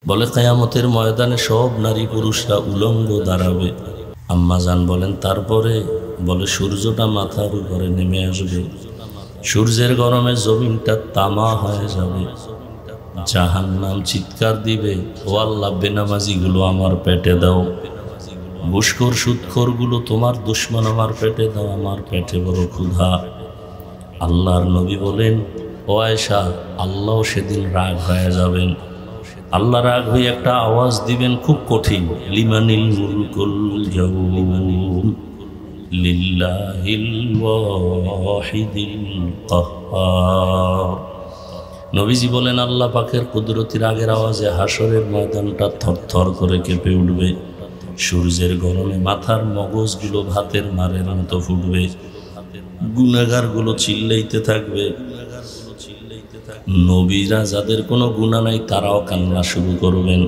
বলে কিয়ামতের ময়দানে সব নারী পুরুষরা উলঙ্গ দাঁড়াবে। আম্মাজান বলেন তারপরে? বলে সূর্যটা মাথার উপরে নেমে আসবে, সূর্যের গরমে জমিনটা তামা হয়ে যাবে, জাহান্নাম চিৎকার দিবে, ও আল্লাহ বেনামাজিগুলো আমার পেটে দাও, ঘুষখোর সুদখোরগুলো তোমার দুশমন আমার পেটে দাও, আমার পেটে বড় ক্ষুধা। আল্লাহর নবী বলেন, ও আয়েশা, আল্লাহ সেদিন রাগ হয়ে যাবেন। আল্লাহ রাগ হয়ে একটা আওয়াজ দিবেন খুব কঠিন, লিমানিল মুলকুল ইয়াউম লিল্লাহিল ওয়াহিদিল কাহ্হার। নবীজি বলেন আল্লাহ পাকের কুদরতি রাগের আওয়াজে হাসরের ময়দানটা থরথর করে কেঁপে উঠবে, সূর্যের গরমে মাথার মগজগুলো ভাতের মারের মতো ফুটবে, গুনাহগারগুলো চিল্লাইতে থাকবে, নবীরা যাদের কোনো গুনাহ নাই তারাও কান্না শুরু করবেন।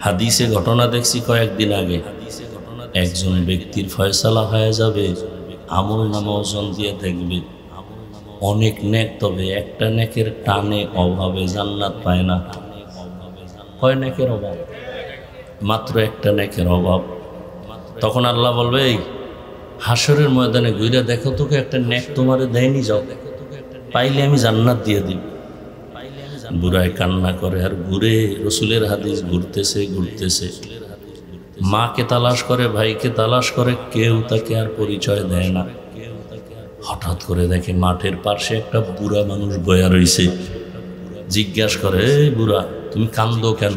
হাদিসে ঘটনা দেখছি কয়েকদিন আগে, একজন ব্যক্তির ফয়সালা হয়ে যাবে, আমল নামা ওজন দিয়ে দেখবে অনেক নেক, তবে একটা নেকের টানে অভাবে জান্নাত পায় না। কয় নেকের অভাব? মাত্র একটা নেকের অভাব। তখন আল্লাহ বলবে, এই হাসরের ময়দানে ঘুরে দেখো তোকে একটা নেক তোমারে দেয়নি, যাও পাইলে আমি জান্নাত দিয়ে দিই। বুড়ায় কান্না করে আর ঘুরে, রসুলের হাদিস ঘুরতেছে ঘুরতেছে, মাকে তালাশ করে, ভাইকে তালাশ করে, কেউ তাকে আর পরিচয় দেয় না। হঠাৎ করে দেখে মাঠের পাশে একটা বুড়া মানুষ বয়া রইছে। জিজ্ঞাসা করে, এই বুড়া তুমি কান্দো কেন?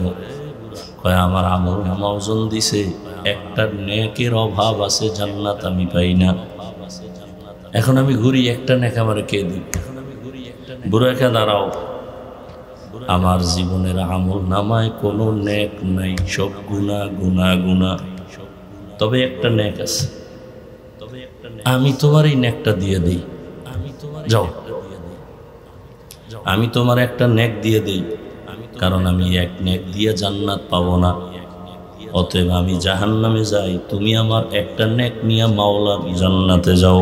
কয় আমার আমল নামা ওজন দিছে, একটা নেকের অভাব আছে, জান্নাত আমি পাই না, এখন আমি ঘুরি, একটা নেক আমার কে দিই? বুড়াকে দাঁড়াও, আমার জীবনের আমল নামায় কোনো নেক নাই, সব গুনাহ গুনাহ গুনাহ, তবে একটা নেক আছে, আমি তোমার এই নেকটা দিয়ে দিই, যাও আমি তোমার একটা নেক দিয়ে দিই, কারণ আমি এক নেক দিয়ে জান্নাত পাবো না, অতএব আমি জাহান্নামে যাই, তুমি আমার একটা নেক নিয়ে মাওলার জান্নাতে যাও।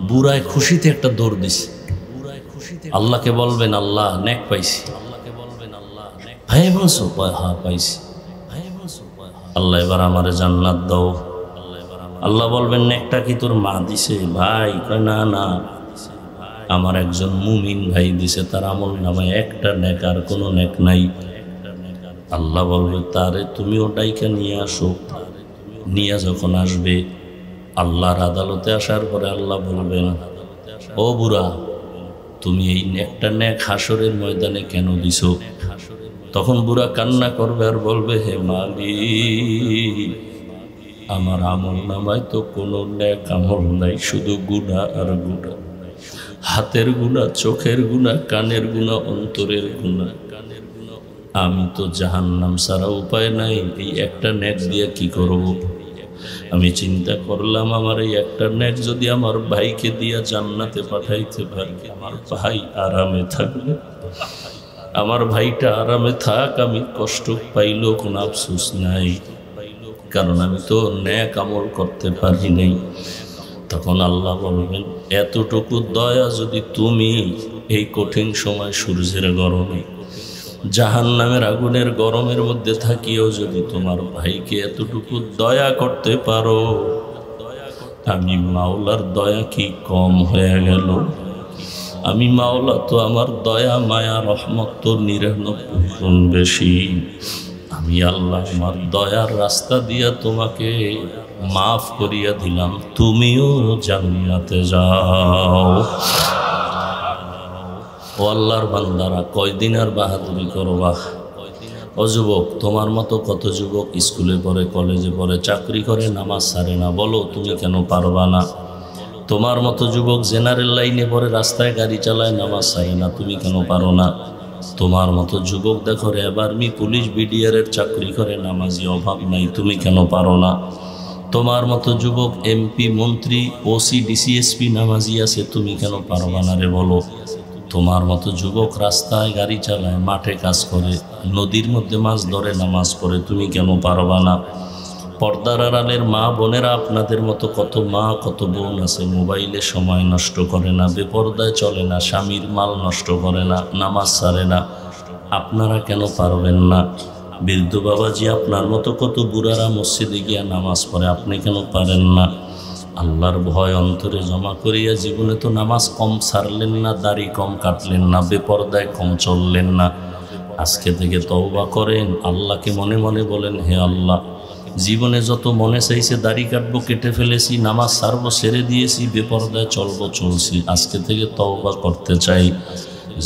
বুড়ায় খুশিতে একটা দৌড় দিছে, আল্লাহকে বলবেন আল্লাহ নেক পাইছি। ভাই বলছো? হ্যাঁ পাইছি। আল্লাহ এবার আমারে জান্নাত দাও। আল্লাহ বলবেন নেকটা কি তোর মা দিছে? ভাই কয় না না, আমার একজন মুমিন ভাই দিছে, তার আমল নামায় একটা নেক, আর কোনো নেক নাই। আল্লাহ বলবে তারে তুমি ওটাইকে নিয়ে আসো। নিয়ে যখন আসবে, আল্লাহর আদালতে আসার পরে আল্লাহ বলবেন, ও বুড়া তুমি এই নেকটা নেক হাসরের ময়দানে কেন দিছো? তখন বুড়া কান্না করবে আর বলবে, হে মালিক, আমার আমল নামায় তো কোনো নেক আমল নাই, শুধু গুনাহ আর গুনাহ, হাতের গুনাহ, চোখের গুনাহ, কানের গুনাহ, অন্তরের গুনাহ, আমি তো জাহান্নাম ছাড়া উপায় নাই, এই একটা নেক দিয়ে কি করব? আমি চিন্তা করলাম আমার এই একটা নেক যদি আমার ভাইকে দিয়া জান্নাতে পাঠাইতে পারি, আমার ভাই আরামে থাকবে, আমার ভাইটা আরামে থাক, আমি কষ্ট পাইলেও কোনো আফসোস নাই, কারণ আমি তো নেক আমল করতে পারি নাই। তখন আল্লাহ বলবেন, এতটুকু দয়া যদি তুমি এই কঠিন সময় সূর্যের গরমে, জাহান্নামের আগুনের গরমের মধ্যে থাকিও যদি তোমার ভাইকে এতটুকু দয়া করতে পারো, আমি মাওলার দয়া কি কম হয়ে গেল? আমি মাওলা তো আমার দয়া মায়া রহমত তো 99 গুণ বেশি। আমি আল্লাহ আমার দয়ার রাস্তা দিয়া তোমাকে মাফ করিয়া দিলাম, তুমিও জান্নাতে যাও। ও আল্লাহর বান্দারা, কয়দিন আর বাহাদুরি করবা? ও যুবক, তোমার মতো কত যুবক স্কুলে পড়ে, কলেজে পড়ে, চাকরি করে, নামাজ ছাড়ে না, বলো তুমি কেন পারবা না? তোমার মতো যুবক জেনারেল লাইনে পড়ে, রাস্তায় গাড়ি চালায়, নামাজ ছাড়ে না, তুমি কেন পারো না? তোমার মতো যুবক দেখো র্যাব, আর্মি, পুলিশ, বিডিআরের চাকরি করে, নামাজি অভাব নাই, তুমি কেন পারো না? তোমার মতো যুবক এমপি, মন্ত্রী, ওসি, ডিসিএসপি নামাজি আছে, তুমি কেন পারবা না রে বলো? তোমার মতো যুবক রাস্তায় গাড়ি চালায়, মাঠে কাজ করে, নদীর মধ্যে মাছ ধরে, নামাজ পড়ে, তুমি কেন পারবা না? পর্দার আড়ালের মা বোনেরা, আপনাদের মতো কত মা কত বোন আছে, মোবাইলে সময় নষ্ট করে না, বেপর্দায় চলে না, স্বামীর মাল নষ্ট করে না, নামাজ ছাড়ে না, আপনারা কেন পারবেন না? বৃদ্ধ বাবাজি আপনার মতো কত বুড়ারা মসজিদে গিয়া নামাজ পড়ে, আপনি কেন পারেন না? আল্লাহর ভয় অন্তরে জমা করিয়া জীবনে তো নামাজ কম ছাড়লেন না, দাড়ি কম কাটলেন না, বেপরদায় কম চললেন না। আজকে থেকে তওবা করেন, আল্লাহকে মনে মনে বলেন, হে আল্লাহ, জীবনে যত মনে চাইছে দাড়ি কাটবো কেটে ফেলেছি, নামাজ ছাড়বো ছেড়ে দিয়েছি, বেপরদায় চলবো চলছি, আজকে থেকে তওবা করতে চাই।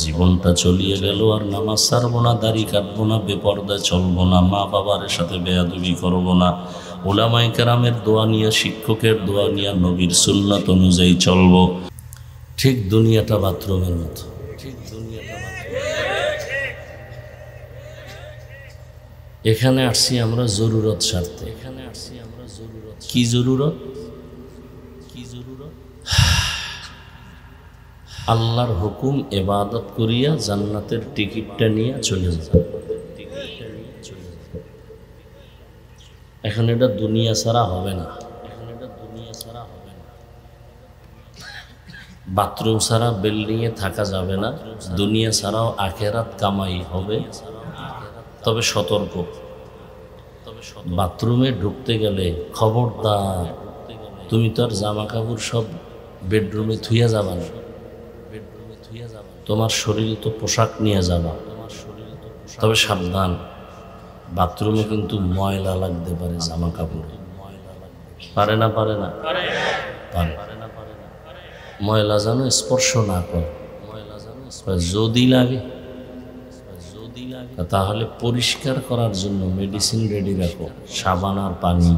জীবনটা চলিয়ে গেল, আর নামাজ ছাড়বো না, দাড়ি কাটবো না, বেপরদায় চলবো না, মা বাবার সাথে বেয়াদবি করবো না, উলামায়ে কেরামের দোয়া নিয়ে, শিক্ষকের দোয়া নিয়ে, নবীর সুন্নাত অনুযায়ী চলবো। ঠিক দুনিয়াটা বাথরুমের মতো, ঠিক দুনিয়াটা এখানে আসছি আমরা জরুরত স্বার্থে। এখানে আসছি আমরা জরুরত। কি জরুরত? কি জরুরত? আল্লাহর হুকুম ইবাদত করিয়া জান্নাতের টিকিটটা নিয়ে চলে যাবে। এখন এটা দুনিয়া ছাড়া হবে না, এখন এটা দুনিয়া ছাড়া হবে না। বাথরুম ছাড়া বিল্ডিংয়ে থাকা যাবে না, দুনিয়া ছাড়াও আখিরাত কামাই হবে। তবে সতর্ক, বাথরুমে ঢুকতে গেলে খবরদার, তুমি তো আর জামা কাপড় সব বেডরুমে থুইয়া যাবা না, তোমার শরীর তো পোশাক নিয়ে যাবা। তবে সাবধান, বাথরুমে কিন্তু ময়লা লাগতে পারে, জামা কাপড়ে পারে না, পারে না, পারে। ময়লা যেন স্পর্শ না করে, যদি লাগে তাহলে পরিষ্কার করার জন্য মেডিসিন রেডি রাখো, সাবান আর পানি।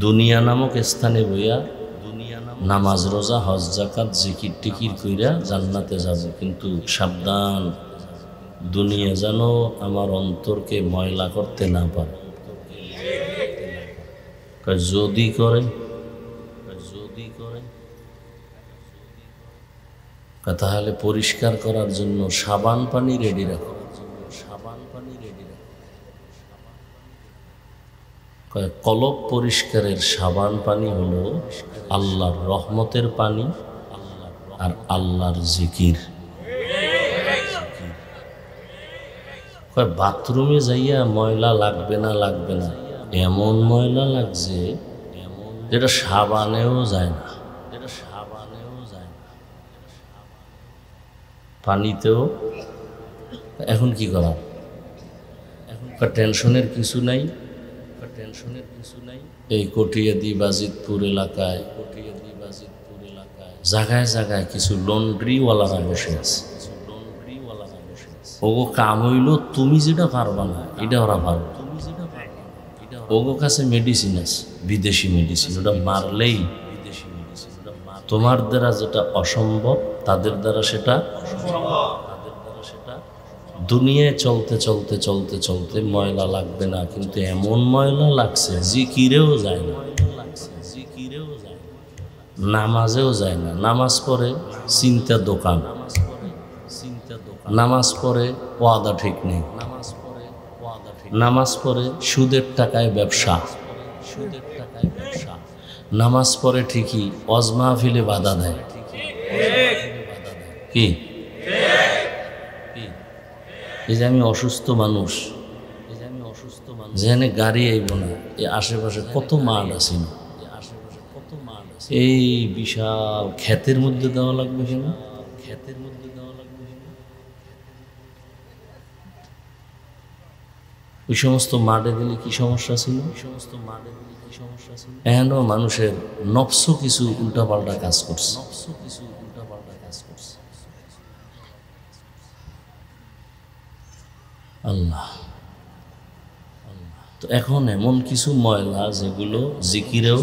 দুনিয়া নামক স্থানে বইয়া নামাজ, রোজা, হজ, যাকাত, জিকির টিকির কইরা জান্নাতে যাব, কিন্তু সাবধান, দুনিয়া যেন আমার অন্তরকে ময়লা করতে না পারে। যদি করে, যদি করে তাহলে পরিষ্কার করার জন্য সাবান পানি রেডি রাখো, সাবান পানি রেডি রাখো। কলব পরিষ্কারের সাবান পানি হলো আল্লাহর রহমতের পানি আর আল্লাহর জিকির। বাথরুমে যাইয়া ময়লা লাগবে না, লাগবে না, এমন ময়লা লাগছে যেটা সাবানেও যায় না, যেটা সাবানেও যায় না, পানিতেও। এখন কি করা? এখন টেনশনের কিছু নাই, টেনশনের কিছু নাই। এই কটিয়াদি বাজিতপুর এলাকায়, কটিয়াদি বাজিতপুর এলাকায় জায়গায় জায়গায় কিছু লন্ড্রিওয়ালারা বসে আছে, ওগো কাম হইল তুমি যেটা পারবা না এটা ওরা পারবে। ওগো কাছে মেডিসিন আছে, বিদেশি মেডিসিন, ওটা মারলেই বিদেশি মেডিসিন, ওটা তোমার দ্বারা যেটা অসম্ভব তাদের দ্বারা সেটা তাদের দ্বারা সেটা। দুনিয়ায় চলতে চলতে চলতে চলতে ময়লা লাগবে না, কিন্তু এমন ময়লা লাগছে জিকিরেও যায় না, জিকিরেও যায় না, নামাজেও যায় না। নামাজ পড়ে চিন্তা দোকান, নামাজ পড়ে ওয়াদা ঠিক নেই, নামাজ পড়ে সুদের টাকায় ব্যবসা, সুদের টাকায় ব্যবসা। নামাজ পড়ে ঠিকই, ওয়াজ মাহফিলে বাধা দেয়। কি এই যে আমি অসুস্থ মানুষ, এই যে আমি অসুস্থ মানুষ, যেখানে গাড়ি আইব না, এই আশেপাশে কত মাঠ আছে না, আশেপাশে কত মাঠ আছে, এই বিশাল ক্ষেতের মধ্যে দেওয়া লাগবে কেন? ক্ষেতের মধ্যে দেওয়া লাগবে কেন? ওই সমস্ত মাঠে দিলে কি সমস্যা ছিল? ওই সমস্ত মাঠে দিলে কি সমস্যা ছিল? এখনো মানুষের নফস কিছু উল্টাপাল্টা কাজ করছে, নফস কিছু উল্টাপাল্টা কাজ করছে। আল্লাহ, তো এখন এমন কিছু ময়লা যেগুলো জিকিরেও,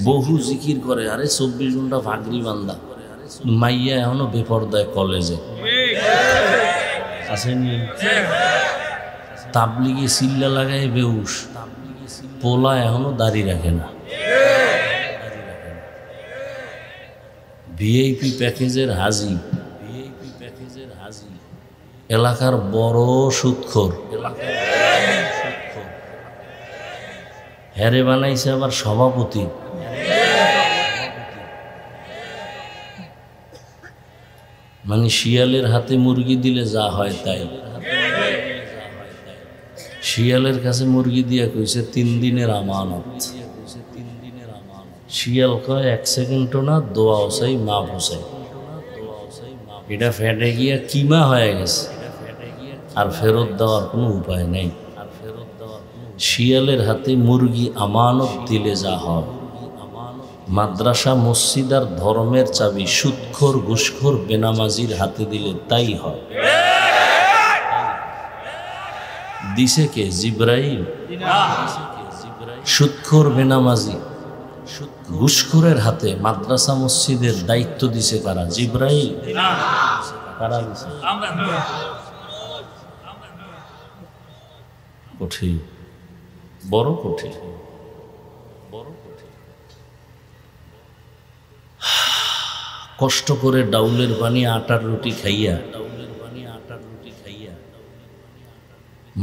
বহু জিকির করে, আরে 24 ঘন্টা ভাগরি বান্দা, মাইয়া এখনো বেপরদায় কলেজে আসেনি, তাবলিগে সিল্লা লাগায় বেউস, পোলা এখনো দাড়ি রাখে না, ভিআইপি প্যাকেজের হাজি, ভিআইপি প্যাকেজের হাজি, এলাকার বড় সুদখোর, হ্যারে বানাইছে আবার সভাপতি। মানে শিয়ালের হাতে মুরগি দিলে যা হয় তাই। শিয়ালের কাছে মুরগি দিয়া কইছে 3 দিনের আমানত। শিয়াল কয় 1 সেকেন্ডও না, দোয়াও চাই, মাপও চাই। এটা ফেটে গিয়া কিমা হয়ে গেছে, আর ফেরত দেওয়ার কোনো উপায় নেই। শিয়ালের হাতে মুরগি আমানত দিলে যা হয়, মাদ্রাসা মসজিদ আর ধর্মের চাবি সুদখোর ঘুষখোর বেনামাজির হাতে দিলে তাই হয়। দিছে কে? জিব্রাইল। সুদখোর বেনামাজি ঘুষখোরের হাতে মাদ্রাসা মসজিদের দায়িত্ব দিছে কারা? জিব্রাইল। কারা দিছে? কঠিন, বড় কঠিন, বড় কঠিন। কষ্ট করে ডাউলের পানি আটার রুটি খাইয়া,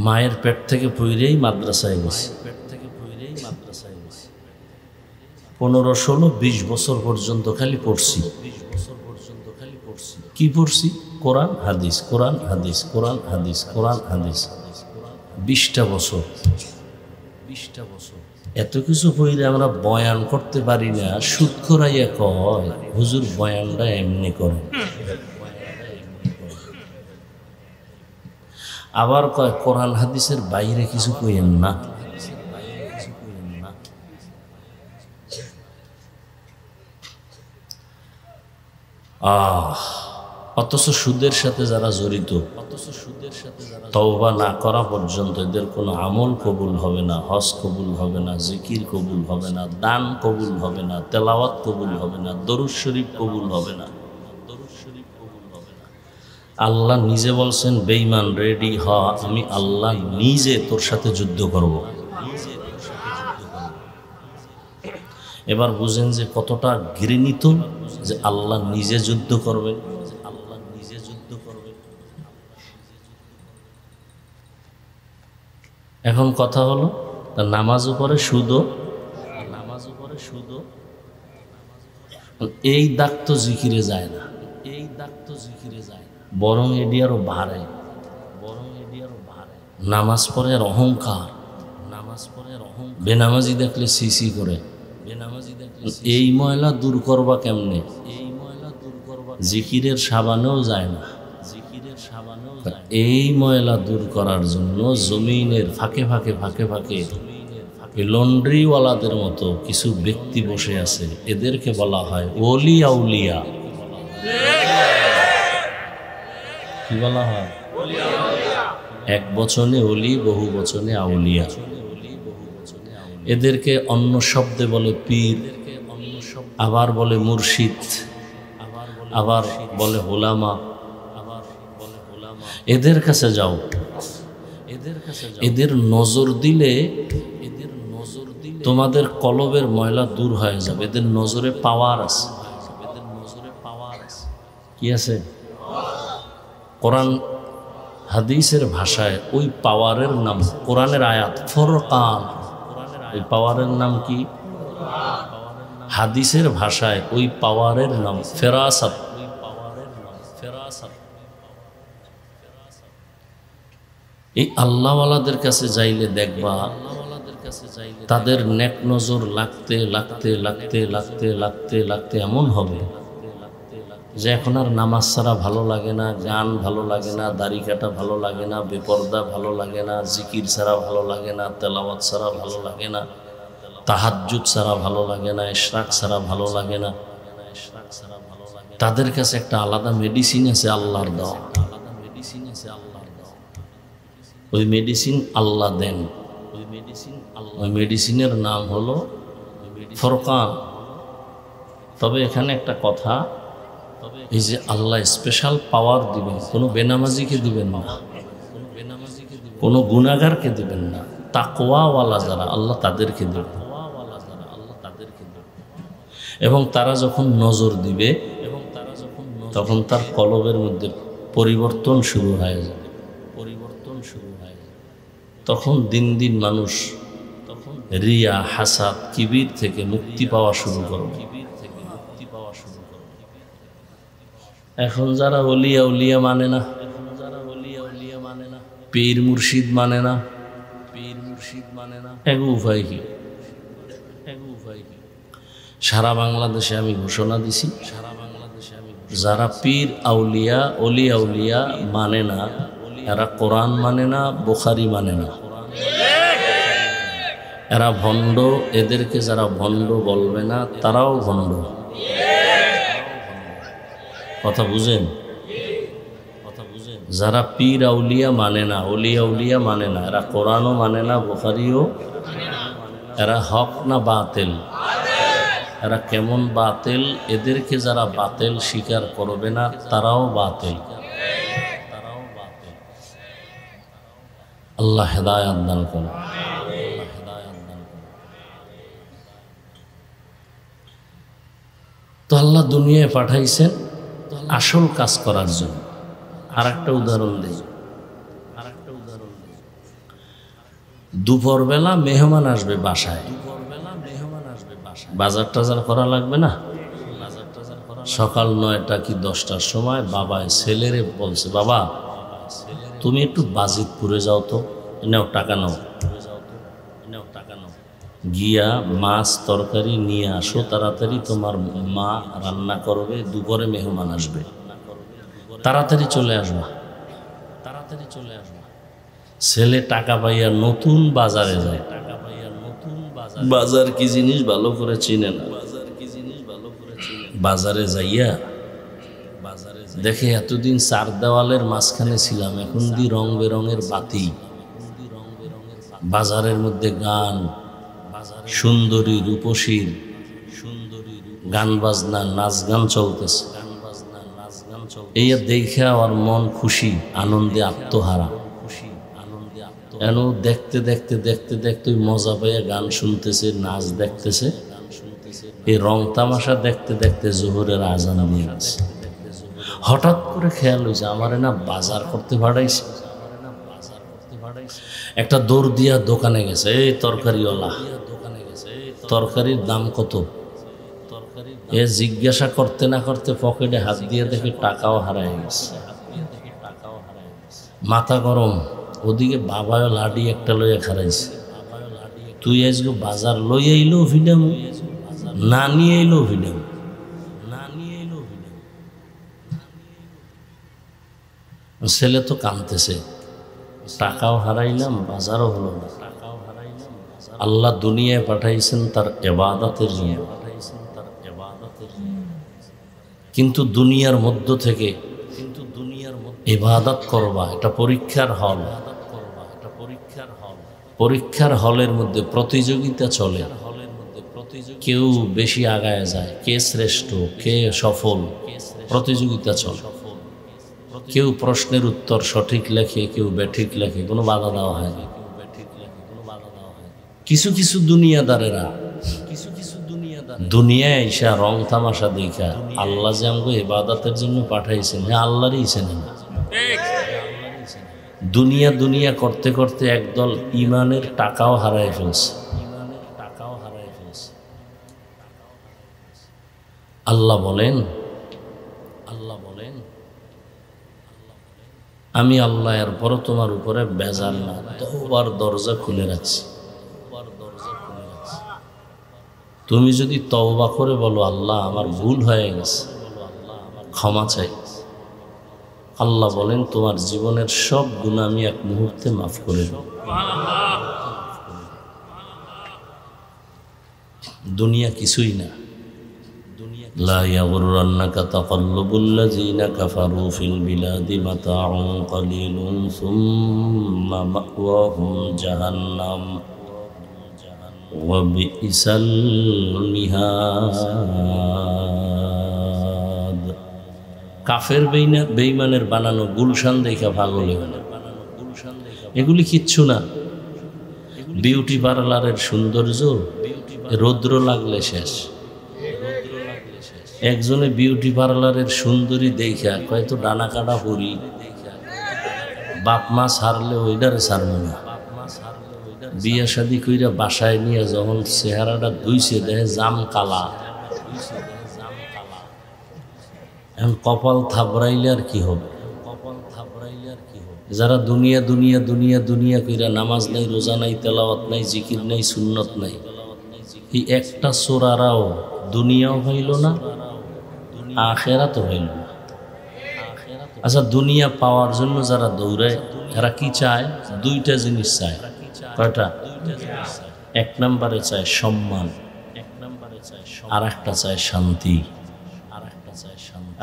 মায়ের পেট থেকে পইরেই মাদ্রাসায় গেছে। 15, 16, 20 বছর পর্যন্ত খালি পড়ছি। কি পড়ছি? কোরআন হাদিস, কোরআন হাদিস, কোরআন হাদিস, কোরআন হাদিস। 20টা বছর। এত কিছু পড়লে আমরা বয়ান করতে পারি না। সুদ করাইয়া কয় হুজুর বয়ানটা এমনি করে, আবার কয় কোরআন হাদিসের বাইরে কিছু কইেন না। অথচ সুদের সাথে যারা জড়িত, তওবা না করা পর্যন্ত এদের কোনো আমল কবুল হবে না, হজ কবুল হবে না, জিকির কবুল হবে না, দান কবুল হবে না, তেলাওয়াত কবুল হবে না, দরুদ শরীফ কবুল হবে না। আল্লাহ নিজে বলছেন, বেঈমান রেডি হ, আমি আল্লাহ নিজে তোর সাথে যুদ্ধ করব। এবার বুঝেন যে কতটা ঘৃণিত যে আল্লাহ নিজে যুদ্ধ করবে। এখন কথা হলো, নামাজ উপরে সুদও, এই দাগ তো জিকিরে যায় না, বরং এটি আরো বাড়ে। নামাজ পড়ে আর অহংকার, বেনামাজি দেখলে সিসি করে। এই ময়লা দূর করবা কেমনে? জিকিরের সাবানেও যায় না। এই ময়লা দূর করার জন্য জমিনের ফাঁকে ফাঁকে ফাঁকে ফাঁকে লন্ড্রিওয়ালাদের মতো কিছু ব্যক্তি বসে আছে, এদেরকে বলা হয় ওলি আউলিয়া। কি বলা হয়? এক বচনে ওলি, বহু বচনে আউলিয়া। এদেরকে অন্য শব্দে বলে পীর, আবার বলে মুর্শিদ, আবার বলে হোলামা। এদের কাছে যাও, এদের নজর দিলে তোমাদের কলবের ময়লা দূর হয়ে যাবে। এদের নজরে পাওয়ার আছে। কি আছে? কোরআন হাদিসের ভাষায় ওই পাওয়ারের নাম, কোরআনের আয়াত ফুরকান, ওই পাওয়ারের নাম কি? হাদিসের ভাষায় ওই পাওয়ারের নাম ফেরাসাত। এই আল্লাহওয়ালাদের কাছে যাইলে দেখবা তাদের নেক নজর লাগতে লাগতে লাগতে লাগতে লাগতে লাগতে এমন হবে যে এখন আর নামাজ ছাড়া ভালো লাগে না, গান ভালো লাগে না, দাড়ি কাটা ভালো লাগে না, বেপর্দা ভালো লাগে না, জিকির ছাড়া ভালো লাগে না, তেলাওয়াত ছাড়া ভালো লাগে না, তাহাজ্জুদ ছাড়া ভালো লাগে না, ইশরাক ছাড়া ভালো লাগে না। তাদের কাছে একটা আলাদা মেডিসিন আছে আল্লাহর দেওয়া। ওই মেডিসিন আল্লাহ দেন। ওই মেডিসিনের নাম হলো ফুরকান। তবে এখানে একটা কথা, এই যে আল্লাহ স্পেশাল পাওয়ার দিবেন, কোনো বেনামাজিকে দিবেন না, কোনো গুনাহগারকে দিবেন না, তাকওয়াওয়ালা যারা আল্লাহ তাদেরকে দেবেন। এবং তারা যখন নজর দিবে তখন তার কলবের মধ্যে পরিবর্তন শুরু হয়ে যাবে। তখন দিন দিন মানুষ রিয়া, হাসাদ, কিবির থেকে মুক্তি পাওয়া শুরু করবে। এখন যারা ওলিয়া উলিয়া মানে না, পীর মুর্শিদ মানে না, এক উপায় কি? সারা বাংলাদেশে আমি ঘোষণা দিছি, যারা পীর আউলিয়া অলিয়া উলিয়া মানে না, এরা কোরআন মানে না, বুখারী মানে না, এরা ভণ্ড। এদেরকে যারা ভণ্ড বলবে না তারাও ভণ্ড। কথা বুঝেন? যারা পীর আউলিয়া মানে না, অলিয়া উলিয়া মানে না, এরা কোরআনও মানে না, বুখারীও, এরা হক না বাতিল? এরা কেমন বাতিল? এদেরকে যারা বাতিল স্বীকার করবে না তারাও বাতিল। আল্লাহ হেদায়েত দান করুন। তো আল্লাহ দুনিয়ায় পাঠাইছেন আসল কাজ করার জন্য। আর একটা উদাহরণ দিই। দুপুরবেলা মেহমান আসবে বাসায়, বাজার টাজার করা লাগবে না? সকাল 9টা কি 10টার সময় বাবায় ছেলেরে বলছে, বাবা তুমি একটু বাজিতপুরে যাও তো, নাও টাকা নাও, গিয়া মাছ তরকারি নিয়ে আসো তাড়াতাড়ি, তোমার মা রান্না করবে, দুপুরে মেহমান আসবে, তাড়াতাড়ি চলে আসবা। ছেলে টাকা পাইয়া নতুন বাজারে যায়। বাজার কি জিনিস ভালো করে চিনে না। বাজারে যাইয়া দেখে এতদিন চার দেওয়ালের মাঝখানে ছিলাম, এখন দি রং বেরঙের বাতি, বাজারের মধ্যে গান, সুন্দরী রূপসীর গান বাজনা নাচ গান চলতেছে। এই দেখে আমার মন খুশি, আনন্দে আত্মহারা। এন দেখতে দেখতে দেখতে দেখতে মজা পাইয়া গান শুনতেছে, নাচ দেখতেছে। এই রং তামাশা দেখতে দেখতে জোহরের আজান দিয়ে গেছে। হঠাৎ করে খেয়াল হয়েছে আমার না বাজার করতে ভাড়াইছে। একটা দৌড় দিয়া দোকানে গেছে, এই তরকারিওয়ালা, তরকারির দাম কত? এ জিজ্ঞাসা করতে না করতে পকেটে হাত দিয়ে দেখে টাকাও হারায় গেছে। মাথা গরম। ওদিকে বাবাও লাডি একটা লইয়া খারাইছে। তুই আজকে বাজার লইয়া এলো ভিডাম, না নিয়ে এলো ভিডাম। ছেলে তো কাঁদতেছে, টাকাও হারাইলাম, বাজারও হলো না। আল্লাহ দুনিয়ায় পাঠাইছেন তার ইবাদতের জন্য, কিন্তু দুনিয়ার মধ্য থেকে ইবাদত করবা, এটা পরীক্ষার হল। পরীক্ষার হলের মধ্যে প্রতিযোগিতা চলে, কেউ বেশি আগায় যায়, কে শ্রেষ্ঠ, কে সফল, প্রতিযোগিতা চলে। কেউ প্রশ্নের উত্তর সঠিক লেখে, কেউ বেঠিক লেখে, কোনো বাধা দেওয়া হয় না। কিছু কিছু দুনিয়াদারেরা দুনিয়ায় এসা রং তামাশা দেখা আল্লাহ যে আমাকে ইবাদতের জন্য পাঠাইছেন, হ্যাঁ আল্লাহরই চেনে না। দুনিয়া দুনিয়া করতে করতে একদল ইমানের টাকাও হারায় ফেলছে। আল্লাহ বলেন, আমি আল্লাহ এরপরও তোমার উপরে বেজার না, তওবার দরজা খুলে রাখছি। তুমি যদি তওবা করে বলো আল্লাহ আমার ভুল হয়ে গেছে, ক্ষমা চাই, আল্লাহ বলেন তোমার জীবনের সব গুনাহ আমি এক মুহূর্তে মাফ করে দেব। দুনিয়া কিছুই না। লা ইয়াগুররান্নাকা তাকাল্লুবুল্লাযীনা কাফারু ফিল বিলাদি মাতাউন কালিলুন সুম্মা মাওয়াহুম জাহান্নাম ওয়া বিইসাল মিহাদ। কাফের বেঈমানের বানানো গুলশান দেখা পাগল হয়ে না। এগুলি কিচ্ছু না। বিউটি পার্লারের সৌন্দর্য রৌদ্র লাগলে শেষ। একজনে বিউটি পার্লারের সুন্দরী দেখা কয়তো ডানা কাটা পরি, বাপ মা ছাড়লে ওইটারে ছাড়বে না। বিয়া শাদি কইরা বাসায় নিয়ে যখন চেহারাটা ধুইছে দেখে জাম কালা। এখন কপাল থাবড়াইলে আর কি হবে? যারা দুনিয়া দুনিয়া দুনিয়া দুনিয়া কইরা নামাজ নাই, রোজা নাই, তেলাওয়াত নাই, জিকির নাই, সুন্নত নাই, এই একটা সোরারাও দুনিয়াও হইল না, আখেরাত হইল না। আচ্ছা, দুনিয়া পাওয়ার জন্য যারা দৌড়ায় এরা কি চায়? দুইটা জিনিস চায়। কয়টা? এক নম্বরে চায় সম্মান, আর একটা চায় শান্তি।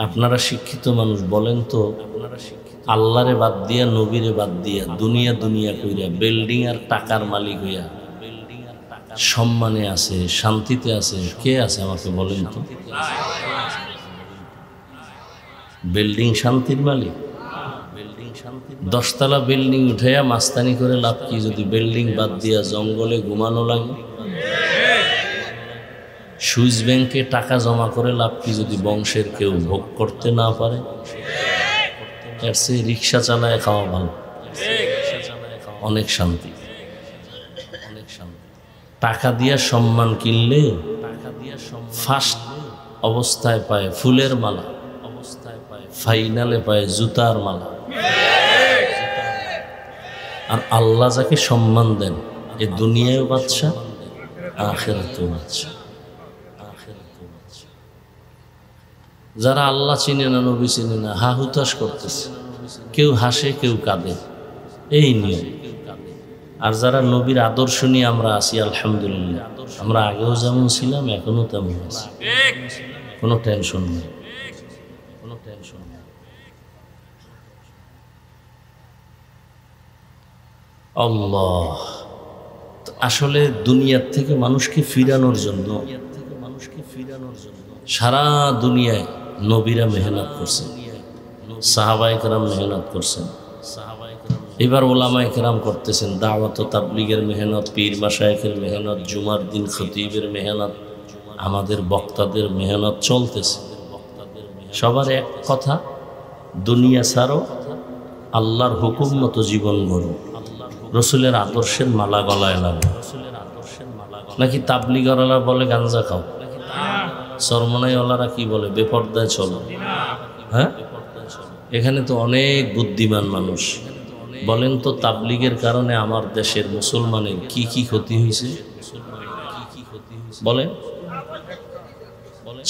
আপনারা শিক্ষিত মানুষ, বলেন তো, আল্লাহরে বাদ দিয়া, নবীরে বাদ দিয়া, দুনিয়া দুনিয়া কইরা, বিল্ডিং আর টাকার মালিক হইয়া সম্মানে আছে, শান্তিতে আছে, কে আছে আমাকে বলেন তো? বিল্ডিং শান্তির মালিক? 10 তলা বিল্ডিং উঠাইয়া মাস্তানি করে লাভ কি যদি বিল্ডিং বাদ দিয়া জঙ্গলে ঘুমানো লাগে? সুইস ব্যাংকে টাকা জমা করে লাভ কি যদি বংশের কেউ ভোগ করতে না পারে? এর চেয়ে রিক্সা চালায় খাওয়া ভালো, অনেক শান্তি। টাকা দিয়া সম্মান কিনলে ফার্স্ট অবস্থায় পায় ফুলের মালা, ফাইনালে পায় জুতার মালা। আর আল্লাহ যাকে সম্মান দেন, এ দুনিয়ায় বাদশা, আখিরাতেও বাদশা। যারা আল্লাহ চিনে না, নবী চিনে না, হা হুতাশ করতেছে, কেউ হাসে কেউ কাঁদে, এই নিয়ম। আর যারা নবীর আদর্শ নিয়ে আমরা আছি, আলহামদুলিল্লাহ, আমরা আগেও যেমন ছিলাম এখনো তেমন আছি, কোনো টেনশন নেই, কোনো টেনশন নেই। আল্লাহ আসলে দুনিয়ার থেকে মানুষকে ফিরানোর জন্য সারা দুনিয়ায় নবীরা মেহনত করছেন, সাহাবায়ে কেরাম মেহনত করছেন, এবার ওলামায়ে কেরাম করতেছেন, দাওয়াত ও তাবলীগের মেহনত, পীর মাশায়েখের মেহনত, জুমার দিন খতিবের মেহনত, আমাদের বক্তাদের মেহনত চলতেছে। সবার এক কথা, দুনিয়া ছাড়ো, আল্লাহর হুকুম মতো জীবন গড়ো, রসুলের আদর্শের মালা গলায় লাগো। নাকি তাবলীগওয়ালারা বলে গাঞ্জা খাও, সরমনাইওয়ালারা কি বলে বেপর্দায় চলো। হ্যাঁ, এখানে তো অনেক বুদ্ধিমান মানুষ। বলেন তো, তাবলীগের কারণে আমার দেশের মুসলমানের কি কি ক্ষতি হয়েছে বলেন?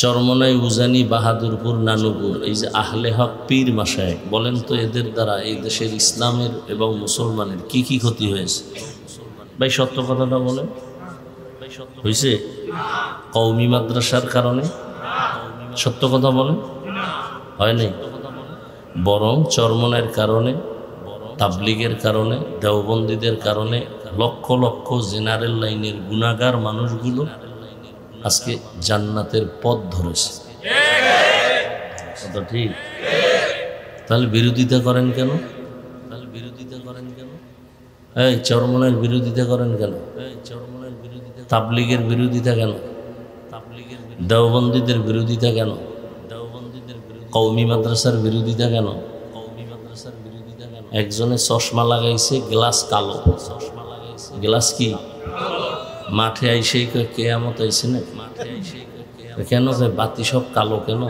চরমনাই, উজানি, বাহাদুরপুর, নানুপুর, এই যে আহলে হক পীর মাশায়েখ, বলেন তো এদের দ্বারা এই দেশের ইসলামের এবং মুসলমানের কি কি ক্ষতি হয়েছে? ভাই সত্য কথাটা বলেন, হয়েছে? কওমি মাদ্রাসার কারণে? সত্য কথা বলেন, হয় নাই? বরং চরমনাইয়ের কারণে, তাবলীগের কারণে, দেওবন্দীদের কারণে লক্ষ লক্ষ জেনারেল লাইনের গুনাহগার মানুষগুলো আজকে জান্নাতের পথ ধরেছে। কথা ঠিক? তাহলে বিরোধিতা করেন কেন? এই চরমনাইয়ের বিরোধিতা করেন কেন? তাবলীগের বিরোধিতা কেন? দেওবন্দীদের বিরোধিতা কেন? কওমি মাদ্রাসার বিরোধিতা কেন? একজনে চশমা লাগাইছে, গ্লাস কালো। গ্লাস কি? মাঠে আইসে কেয়ামত আইছে না? কেন বাতি সব কালো কেন?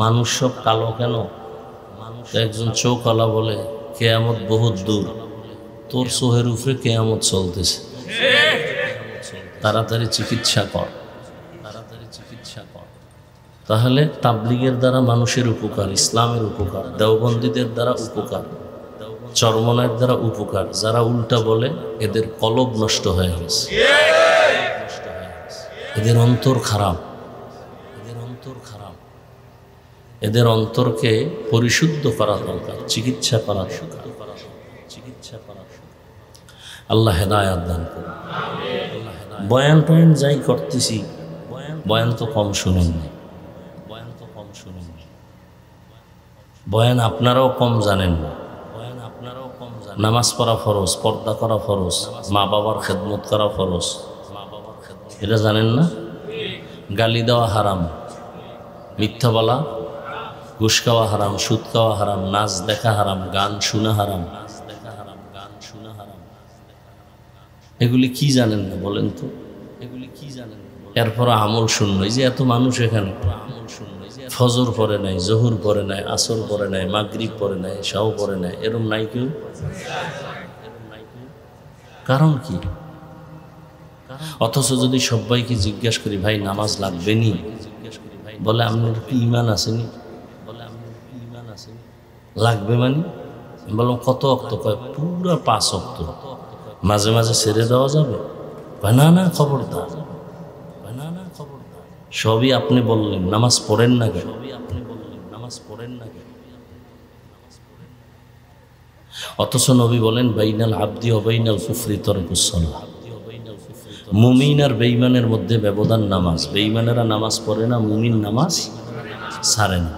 মানুষ সব কালো কেন? একজন চৌকালা বলে কেয়ামত বহুত দূর, তোর চোহের উপরে কেয়ামত চলতেছে, তাড়াতাড়ি চিকিৎসা কর, তাড়াতাড়ি চিকিৎসা কর। তাহলে তাবলীগের দ্বারা মানুষের উপকার, ইসলামের উপকার, দেওবন্দীদের দ্বারা উপকার, চরমনাইয়ের দ্বারা উপকার। যারা উল্টা বলে এদের কলব নষ্ট হয়ে গেছে, এদের অন্তর খারাপ, এদের অন্তর খারাপ। এদের অন্তরকে পরিশুদ্ধ করা দরকার, চিকিৎসা করা দরকার, চিকিৎসা করা। আল্লাহ হেদায়েত দান করুন। বয়ান টয়ান যাই করতেছি, বয়ান তো কম শুনেন না, বয়ান তো কম শুনেন না, বয়ান আপনারাও কম জানেন না। নামাজ পড়া ফরজ, পর্দা করা ফরজ, মা বাবার খেদমত করা ফরজ, এটা জানেন না? গালি দেওয়া হারাম, মিথ্যা বলা, ঘুষ খাওয়া হারাম, সুদ খাওয়া হারাম, নাচ দেখা হারাম, গান শোনা হারাম। এগুলি কি জানেন না বলেন তো? এগুলি কি জানেন? এরপর আমল শূন্য। এই যে এত মানুষ এখানে ফজর পড়ে নাই, জোহর পড়ে নাই, আসর পড়ে নাই, মাগরিব পড়ে নাই, এশাও পড়ে নাই, এরম নাই কেউ? কারণ কি? অথচ যদি সবাইকে জিজ্ঞাসা করি ভাই নামাজ লাগবে নি, বলে আপনার কি ইমান আসেনি? লাগবে মানে বললাম কত অক্ত? কয় পুরা 5 অক্ত। মাঝে মাঝে ছেড়ে দেওয়া যাবে? না না খবরদার, সবই আপনি বললেন, নামাজ পড়েন না কেন? অথচ নবী বলেন বাইনাল আবদি ও বাইনাল কুফরি তরকুস সালাহ। মুমিন আর বেঈমানের মধ্যে ব্যবধান নামাজ। বেঈমানেরা নামাজ পড়ে না, মুমিন নামাজ ছাড়ে না।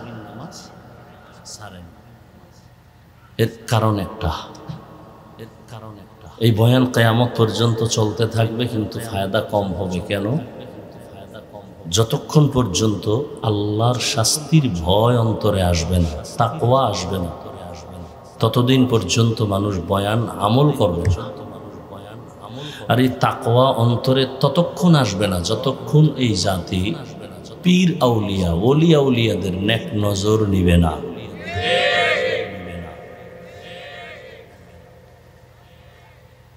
এর কারণ একটা, এই বয়ান কিয়ামত পর্যন্ত চলতে থাকবে, কিন্তু ফায়দা কম হবে। কেন? যতক্ষণ পর্যন্ত আল্লাহর শাস্তির ভয় অন্তরে আসবে না, তাকওয়া আসবে না, ততদিন পর্যন্ত মানুষ বয়ান আমল করবে না। আর এই তাকওয়া অন্তরে ততক্ষণ আসবে না যতক্ষণ এই জাতি পীর আউলিয়া, ওলি আউলিয়াদের নেক নজর নিবে না।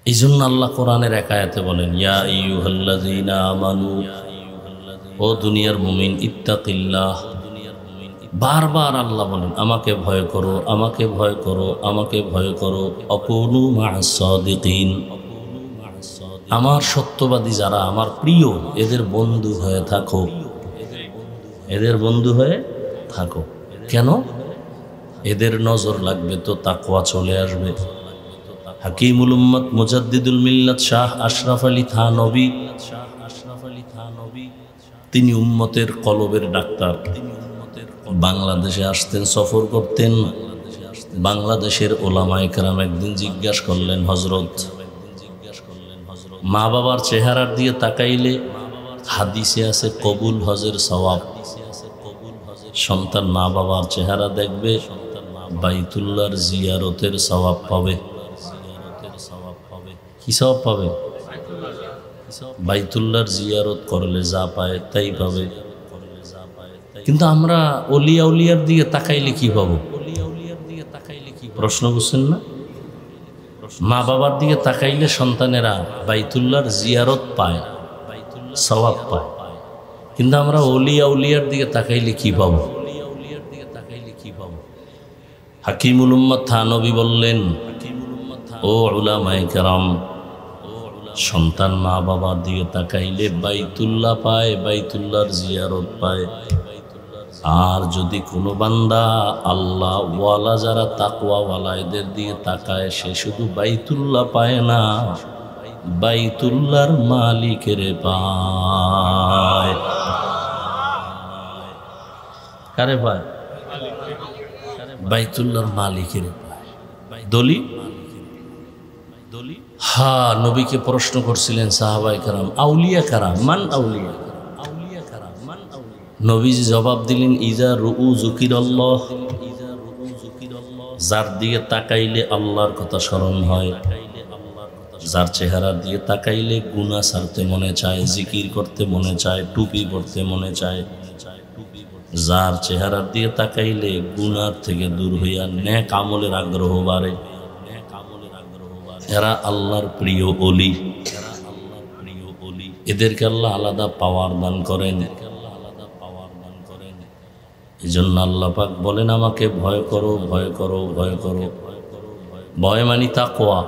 এই জন্য আল্লাহ কোরআনের এক আয়াতে বলেন, ইয়া আইয়ুহাল্লাযীনা আমানু, ও দুনিয়ার মুমিন, ইত্তাকিল্লাহ। বারবার আল্লাহ বলেন আমাকে ভয় করো, আমাকে ভয় করো, আমাকে ভয় করো। আকুনু মা'আস সাদিকিন, আমার সত্যবাদী যারা, আমার প্রিয়, এদের বন্ধু হয়ে থাকো, এদের বন্ধু হয়ে থাকো। কেন? এদের নজর লাগবে তো তাকওয়া চলে আসবে। হাকিমুল উম্মত মুজাদ্দিদুল মিল্লাত শাহ আশরাফ আলী থানভী, তিনি উম্মতের কলবের ডাক্তার। বাংলাদেশে আসতেন, সফর করতেন। বাংলাদেশের ওলামায়ে কেরাম একদিন জিজ্ঞাসা করলেন, হযরত, মা বাবার চেহারার দিয়ে তাকাইলে হাদিসে আছে কবুল হজের সওয়াব। সন্তান মা বাবার চেহারা দেখবে, বাইতুল্লাহর জিয়ারতের সওয়াব পাবে। কি সওয়াব পাবে? বাইতুল্লাহর জিয়ারত করলে যা পায় তাই পাবে। কিন্তু আমরা ওলিয়া উলিয়ার দিকে তাকাইলে কি পাবো? প্রশ্ন বুঝছেন না? মা বাবার দিকে তাকাইলে সন্তানেরা বাইতুল্লাহর জিয়ারত পায়, সওয়াব পায়। কিন্তু আমরা ওলিয়া উলিয়ার দিকে তাকাইলে কি পাবো? হাকিমুল উম্মত থানভী বললেন, ও উলামায়ে কেরাম, সন্তান মা বাবার দিকে তাকাইলে বাইতুল্লাহ পায়, বাইতুল্লাহর জিয়ারত পায়। আর যদি কোনো বান্দা আল্লাহ ওয়ালা, যারা তাকওয়া ওয়ালা, এদের দিকে তাকায়, সে শুধু বাইতুল্লাহ পায় না, বাইতুল্লাহর মালিকের পায়। কারে পায়? বাইতুল্লাহর মালিকের পায়। দলিল? হ্যাঁ, নবীকে প্রশ্ন করছিলেন সাহাবায়ে কেরাম, আউলিয়া কারাম, মান আউলিয়া? নবীজি জবাব দিলেন, ইজা রুউ যুকিরাল্লাহ, যার দিকে তাকাইলে আল্লাহর কথা স্মরণ হয়, যার চেহারা দিয়ে তাকাইলে গুনাহ ছাড়তে মনে চায়, জিকির করতে মনে চায়, টুপি পরতে মনে চায়, যার চেহারা দিয়ে তাকাইলে গুনাহ থেকে দূর হইয়া নেক আমলের আগ্রহ বাড়ে, এরা আল্লাহর প্রিয় ওলি। এদেরকে আল্লাহ আলাদা পাওয়ার দান করেন। এই জন্য আল্লাহ পাক বলেন আমাকে ভয় করো, ভয় করো, ভয় করো। ভয় মানি তাকওয়া।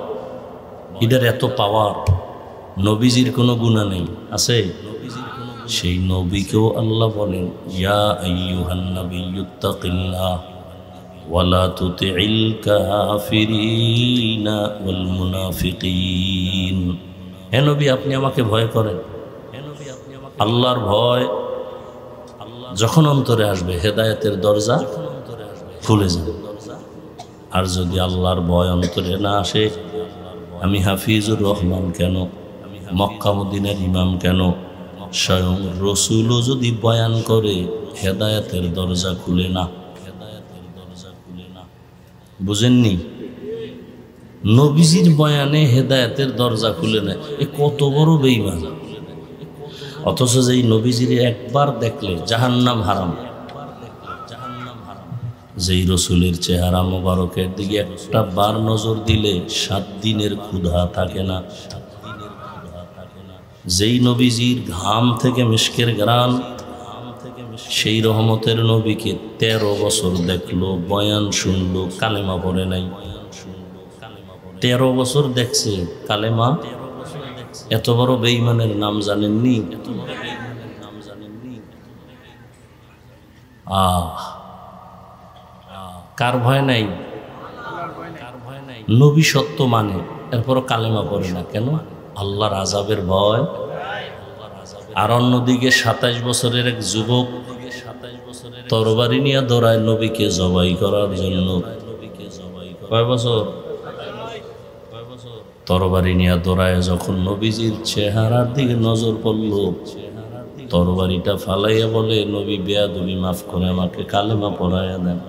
এটার এত পাওয়ার। নবীজির কোনো গুনাহ নেই, আছে? সেই নবীকেও আল্লাহ বলেন, ইয়া আইয়ুহান নাবিয়্যুত্তাকিল্লাহ ওয়ালা তুতিইল কাফিরিনা ওয়াল মুনাফিকিন। হে নবী, আপনি আমাকে ভয় করেন। আল্লাহর ভয় যখন অন্তরে আসবে, হেদায়েতের দরজা খুলে যাবে। আর যদি আল্লাহর ভয় অন্তরে না আসে, আমি হাফিজুর রহমান কেন, মক্কা মদিনার ইমাম কেন, স্বয়ং রসুলও যদি বয়ান করে, হেদায়েতের দরজা খুলে না। বুঝেননি? নবীজির বয়ানে হেদায়েতের দরজা খুলে না, এ কত বড় বেঈমান। অথচ যেই নবীজির একবার দেখলে জাহান্নাম হারাম, যেই রসুলের চেহারা মোবারকের দিকে একটা বার নজর দিলে 7 দিনের ক্ষুধা থাকে না। যেই নবীজির ঘাম থেকে মিশকের ঘ্রাণ, সেই রহমতের নবীকে 13 বছর দেখলো, বয়ান শুনলো, কালেমা পড়ে নাই। 13 বছর দেখছে, কালেমা। এত বড় বেঈমানের নাম জানেননি? কার ভয় নাই? নবী সত্য মানে, এরপর কালেমা পড়ে না কেন? আল্লাহর আযাবের ভয়। আর অন্যদিকে 27 বছরের এক যুবক তরবারি নিয়ে দৌড়ায় নবীকে জবাই করার জন্য। কয় বছর? তরবারি নিয়ে দৌড়ায় যখন নবীজির চেহারার দিকে নজর পড়ল, তরবারিটা ফালাইয়া বলে, নবী বেয়াদবি মাফ করে আমাকে কালেমা পড়াইয়া দেন।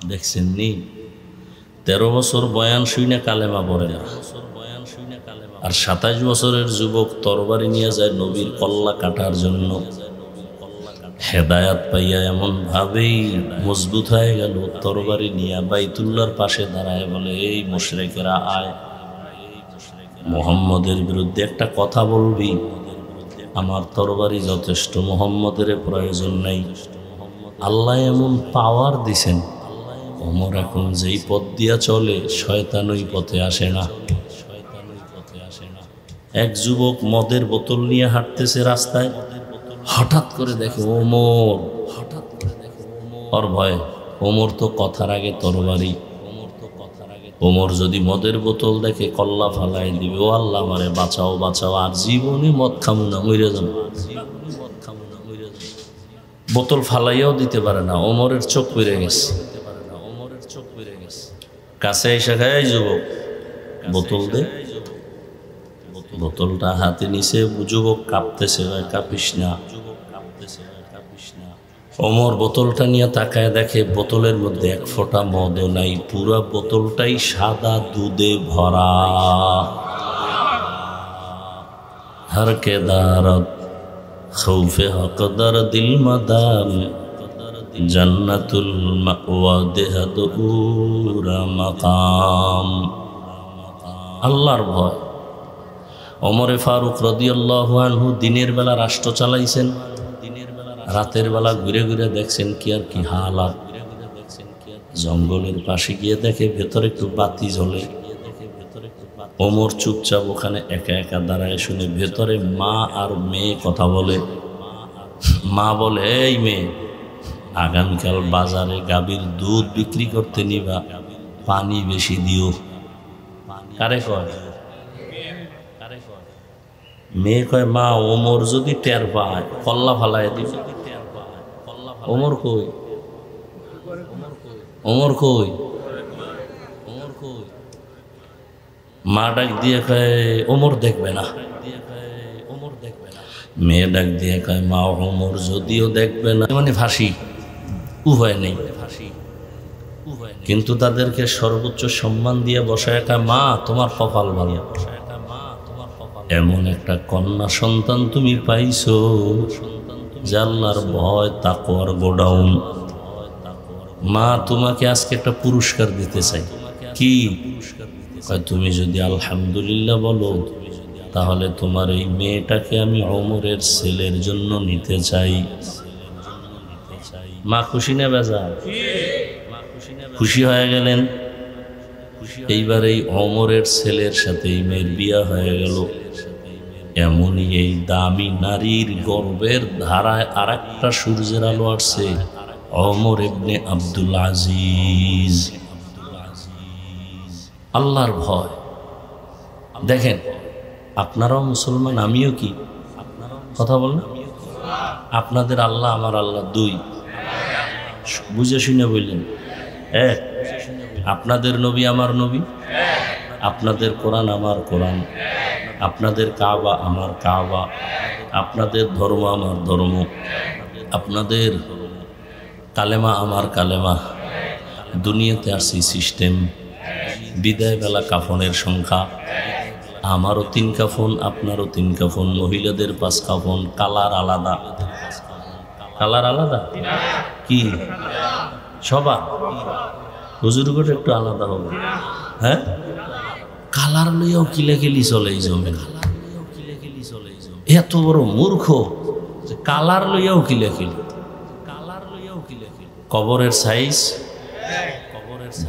দেখছেন নি? 13 বছর বয়ান শুনে কালেমা পড়ে না। আর 27 বছরের যুবক তরবারি নিয়ে যায় নবীর কল্লা কাটার জন্য। হেদায়াত পাইয়া এমন ভাবেই মজবুত হয়ে গেল, তরবারি নিয়ে বাইতুল্লাহর পাশে দাঁড়ায় বলে, এই মুশরিকেরা আয়, মুহাম্মদের বিরুদ্ধে একটা কথা বলবি? আমার তরবারি যথেষ্ট, মুহাম্মদের প্রয়োজন নাই। আল্লাহ এমন পাওয়ার দিছেন, ওমর এখন যেই পথ দিয়া চলে শয়তান ওই পথে আসে না। এক যুবক মদের বোতল নিয়ে হাঁটতেছে রাস্তায়, হঠাৎ করে দেখে ওমর, ওর ভয়। ওমর তো কথার আগে তরবারি। ওমর যদি মদের বোতল দেখে কল্লা ফালাই দিবে, ও আল্লাহ আমারে বাঁচাও বাঁচাও, আর জীবনে মদ খামু না, মরে যাব। বোতল ফালাইয়াও দিতে পারে না, ওমরের চোখ পড়ে গেছে। কাছে এসে খায়, যুবক বোতল দে। বোতলটা হাতে নিছে, যুবক কাঁপতেছে, কাঁপিস না। ওমর বোতলটা নিয়ে তাকায় দেখে বোতলের মধ্যে এক ফোঁটা মদও নাই, পুরা বোতলটাই সাদা দুধে ভরা। হর কে দারত খৌফে হকদার দিল মাদাম, জান্নাতুল মাওয়া দেহাদুরা মাকাম। আল্লাহর ভয়। ওমরে ফারুক রাদিয়াল্লাহু আনহু দিনের বেলা রাষ্ট্র চালাইছেন, রাতের বেলা ঘুরে ঘুরে দেখছেন কি আর কি হালাত। জঙ্গলের পাশে গিয়ে দেখে ভেতরে একটু বাতি জ্বলে। ওমর চুপচাপ ওখানে একা একা দাঁড়ায় শুনে ভেতরে মা আর মেয়ে কথা বলে। মা বলে, এই মেয়ে, আগামীকাল বাজারে গাভীর দুধ বিক্রি করতে নিবা, পানি বেশি দিও। কারে কয়? মেয়ে কয়, মা ওমর যদি টের পায় কল্লা ফালায় দিবে। ওমর কই? ওমর কই? ওমর কই? মা ডাক দিয়ে কয়, ওমর দেখবে না। মেয়ে ডাক দিয়ে কয়, মা ওমর যদিও দেখবে না, মানে ফাঁসি, উভয় নেই। কিন্তু তাদেরকে সর্বোচ্চ সম্মান দিয়ে বসায়, একটা মা তোমার কপাল ভালো, এমন একটা কন্যা সন্তান তুমি পাইছো যে আল্লাহর ভয় তাকওয়ার গোডাউন। মা তোমাকে আজকে একটা পুরস্কার দিতে চাই। কি? তুমি যদি আলহামদুলিল্লাহ বলো, তাহলে তোমার এই মেয়েটাকে আমি ওমরের ছেলের জন্য নিতে চাই। মা খুশি না বেজার? খুশি হয়ে গেলেন। এইবার এই ওমরের ছেলের সাথে এই মেয়ের বিয়া হয়ে গেল। এমনই এই দামি নারীর গর্বের ধারায় আর একটা সূর্যের আলো আসছে, ওমর ইবনে আব্দুল আজিজ। আল্লাহর ভয়। দেখেন, আপনারাও মুসলমান, আমিও কি? কথা বলেন। আপনাদের আল্লাহ আমার আল্লাহ দুই, বুঝে শুনে বললেন। এক, আপনাদের নবী আমার নবী, আপনাদের কোরআন আমার কোরআন, আপনাদের কাবা আমার কাবা, আপনাদের ধর্ম আমার ধর্ম, আপনাদের কালেমা আমার কালেমা। দুনিয়াতে আসছি সিস্টেম। বিদায় বেলা কাফনের সংখ্যা, আমারও 3 কাফন, আপনারও 3 কাফন, মহিলাদের 5 কাফন, কালার আলাদা। কালার আলাদা কি সবার হুজুর করে একটু আলাদা হবে হ্যাঁ কালার লইয়াও কিলাকিলি চলে এই জমিন এত বড় মূর্খ যে কালার লইয়াও কিলাকিলি কবরের সাইজ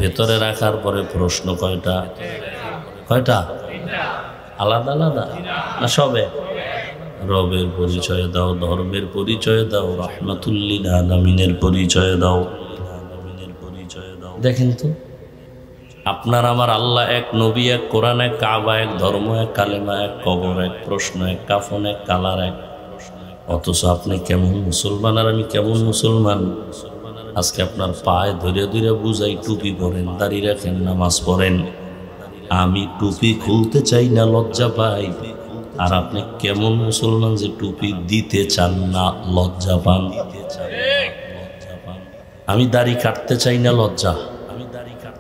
ভেতরে রাখার পরে প্রশ্ন কয়টা কয়টা আলাদা আলাদা না সবে রবের পরিচয় দাও ধর্মের পরিচয় দাও রাহমাতুল্লিল আলামিনের পরিচয় দাও দেখেন তো আপনার আমার আল্লাহ এক, নবী এক, কোরআন এক, কাবা এক, ধর্ম এক, কালেমা এক, কবর এক, প্রশ্ন এক, কাফন এক, কালার এক, অথচ আপনি কেমন মুসলমান আর আমি কেমন মুসলমান। আজকে আপনার পায়ে ধরে ধরে বুঝাই টুপি পরেন, দাড়ি রাখেন, নামাজ পড়েন, আমি টুপি খুলতে চাই না, লজ্জা পাই। আর আপনি কেমন মুসলমান যে টুপি দিতে চান না, লজ্জা পান। আমি দাড়ি কাটতে চাই না, লজ্জা।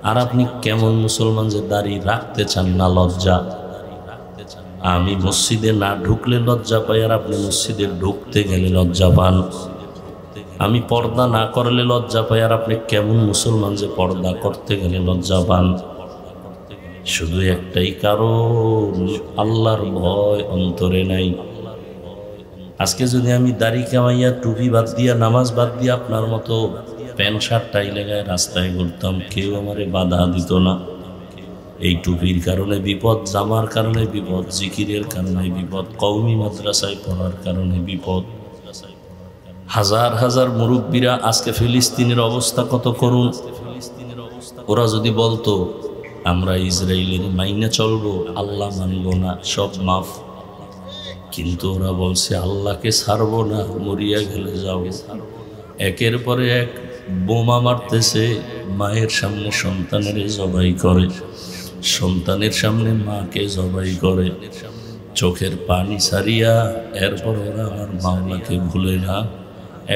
আর আপনি কেমন মুসলমান যে দাড়ি রাখতে চান না, লজ্জা। আমি মসজিদে না ঢুকলে লজ্জা পাই, আর আপনি মসজিদে ঢুকতে গেলে লজ্জা পান। আমি পর্দা না করলে লজ্জা পাই, আর আপনি কেমন মুসলমান যে পর্দা করতে গেলে লজ্জা পান। শুধু একটাই কারণ, আল্লাহর ভয় অন্তরে নাই। আজকে যদি আমি দাড়ি কামাইয়া টুপি বাদ দিয়া নামাজ বাদ দিয়া আপনার মতো প্যান্ট শার্ট টাই লাগায় রাস্তায় ঘুরতাম, কেউ আমারে বাধা দিত না। এই টুপির কারণে বিপদ, জামার কারণে বিপদ, জিকিরের কারণে বিপদ, কওমি মাদ্রাসায় পড়ার কারণে বিপদ। হাজার হাজার মুরব্বীরা আজকে ফিলিস্তিনের অবস্থা কত করুন। ওরা যদি বলতো আমরা ইসরায়েলের মাইনে চলবো, আল্লাহ মানবো না, সব মাফ, কিন্তু ওরা বলছে আল্লাহকে ছাড়বো না, মরিয়া গেলে যাও। একের পরে এক বোমা মারতেছে, মায়ের সামনে সন্তানের জবাই করে, সন্তানের সামনে মাকে জবাই করে, চোখের পানি ছাড়িয়া। এরপর ওরা আমার মাওলাকে ভুলে না।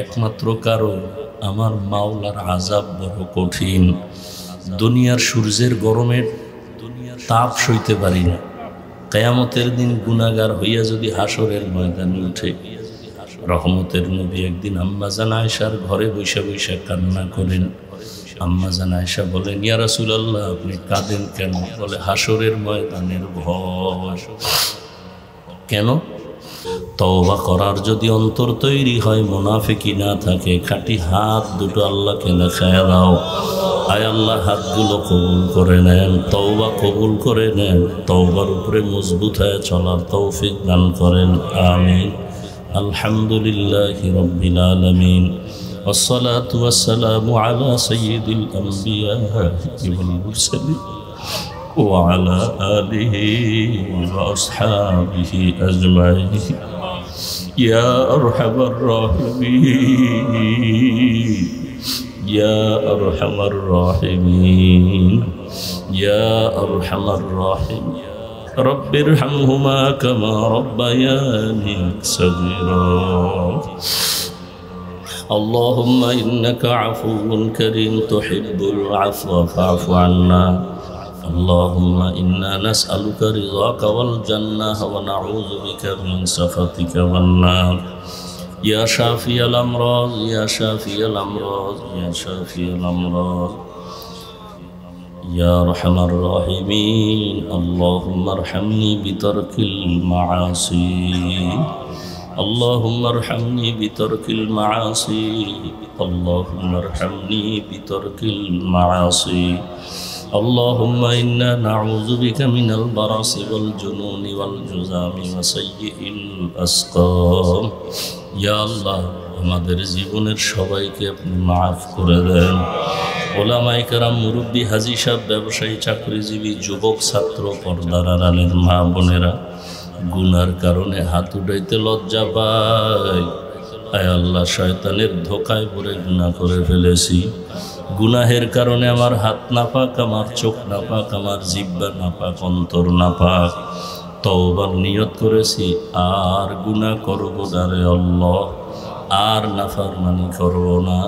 একমাত্র কারণ আমার মাওলার আযাব বড় কঠিন। দুনিয়ার সূর্যের গরমের তাপ সইতে পারি না। কিয়ামতের দিন গুনাহগার হইয়া যদি হাসরের ময়দানে উঠে, রহমতের নবী একদিন আম্মা জান আয়েশার ঘরে বৈশা বৈশা কান্না করেন। আম্মা জান আয়েশা বলেন, ইয়া রাসূলুল্লাহ, আপনি কাঁদেন কেন? বলে, হাসরের ময়দানের ভয়। কেন? তওবা করার যদি অন্তর তৈরি হয়, মুনাফিকি না থাকে, খাঁটি হাত দুটো আল্লাহকে দেখায় দাও। আয় আল্লাহ, হাতগুলো কবুল করে নেন, তওবা কবুল করে নেন, তওবার উপরে মজবুত হয়ে চলার তৌফিক দান করেন, আমিন। আলহামদুলিল্লাহি রাব্বিল আলামিন, والصلاة والسلام على سيد الأنبياء والمرسلين وعلى آله وأصحابه أجمعين يا أرحم الراحمين يا أرحم الراحمين يا أرحم الراحمين رب ارحمهما كما ربياني صغيرا اللهم إنك عفو كريم تحب العفو فاعف عنا اللهم إنا نسألك رضاك والجنة ونعوذ بك من سخطك والنار يا شافي الأمراض يا شافي الأمراض يا شافي الأمراض يا أرحم الراحمين اللهم ارحمني بترك المعاصي اللهم ارحمني بترك المعاصي اللهم ارحمني بترك المعاصي اللهم إنا نعوذ بك من البرص والجنون والجذام وسيء الأسقام يا الله আমাদের জীবনের সবাইকে আপনি মাফ করে দেন। ওলামায়ে কেরাম, মুরব্বী, হাজী সাহেব, ব্যবসায়ী, চাকরিজীবী, যুবক, ছাত্র, পর্দার আড়ালের মা বোনেরা, গুনার কারণে হাত উঠাইতে লজ্জা পাই। আয় আল্লাহ, শয়তানের ধোকায় পড়ে গুনাহ করে ফেলেছি। গুনাহের কারণে আমার হাত নাপাক, আমার চোখ নাপাক, আমার জিহ্বা নাপাক, অন্তর নাপাক। তওবার নিয়ত করেছি, আর গুনাহ করব না রে আল্লাহ, আর নাফরমানি করব না।